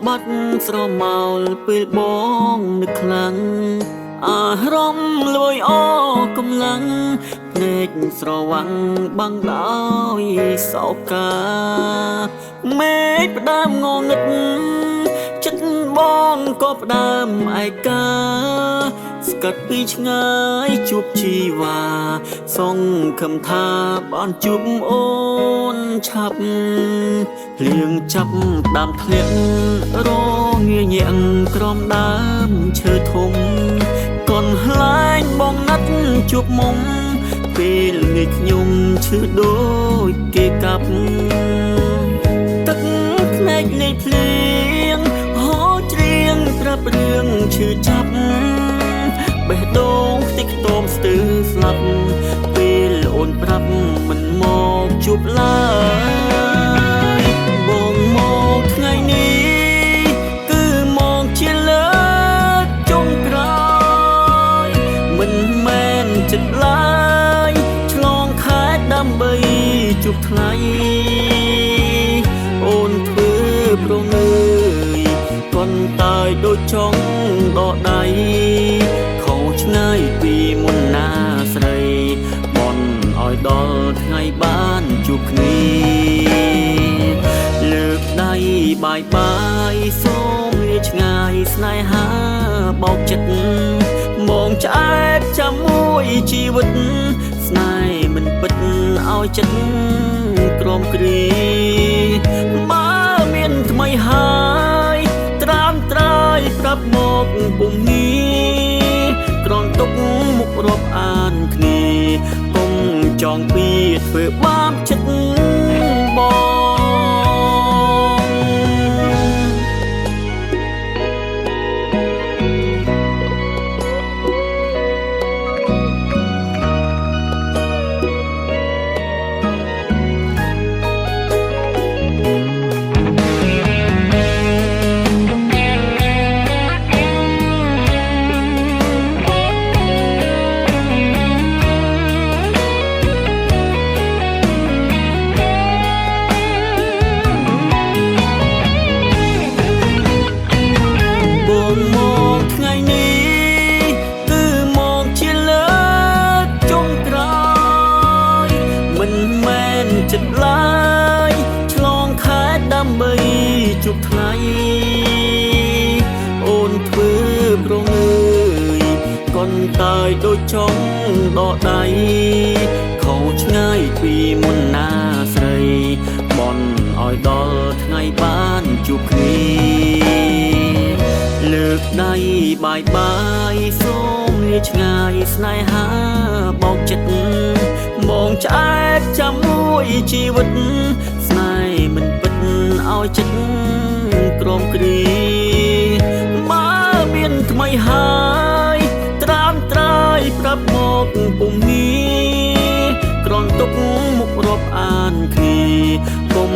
បាត់ស្រមោលពេលបងនឹកខ្លាំងអារម្មណ៍លួយអកម្លាំងភ្នែកស្រវាំងបាំងដោយសោកាមេឃផ្ដើមងងឹតចិត្តបងក៏ផ្ដើមឯកាស្កាត់ពីឆ្ងាយជួបជីវ៉ាសងខំថាបានជួបអូនឆាប់លៀងចាប់ដើមធ្លាក់រងាញាក់ក្រំដើមឈើធំកូនខ្លាញ់បងណាត់ជួបមុំពេលងាយខ្ញុំឈឺដូចគេកាប់ទឹកភ្នែកលេចភ្លៀងហូរច្រៀងប្រាប់រឿងឈឺចាប់បេះដូងខ្ទេចខ្ទមស្ទើរស្លាប់ពេលអូនប្រាប់មិនមកជួបឡើយបងមកថ្ងៃនេះគឺមកជាលើកចុងក្រោយមិនមែនចិត្តឡើយឆ្លងខែដើម្បីជួបថ្ងៃអូនធ្វើប្រងើយប៉ុន្តែដូចចង់ដកដៃឆ្ងាយពីមុនណាស្រីបនឲ្យដល់ថ្ងៃបានជួបគ្នាលើកដៃបាយបាយសូមលាឆ្ងាយស្នេហាបោកចិត្តមកឆ្អែតចាំមួយជីវិតស្នេហ៍មិនពិតឲ្យចិត្តក្រំគ្រីបើមានថ្មីហើយត្រាំត្រើយប្រាប់មកពុំងាក្រនទុកមុខរាប់អានគ្នាពុំចង់ពីធ្វើបាបចិត្តបងចិត្តឡើយឆ្លងខែដើម្បីជួបថ្ងៃអូនធ្វើប្រងើយកូនតាយដូចចង់ដកដៃខុសឆ្ងាយពីមុនណាស្រីបនឲ្យដល់ថ្ងៃបានជួបគ្នាលើកដៃបាយបាយសូមលាឆ្ងាយស្នេហាបោកចិត្តមកឆ្អែតចាំមួយជីវិតស្នេហ៍មិនពិតឲ្យចិត្តក្រំគ្រីបើមានថ្មីហើយត្រាំត្រើយប្រាប់មកពុំងាក្រនទុកមុខរាប់អានគ្នាពុំ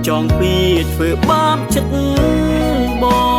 ចង់ពីធ្វើបាបចិត្តបង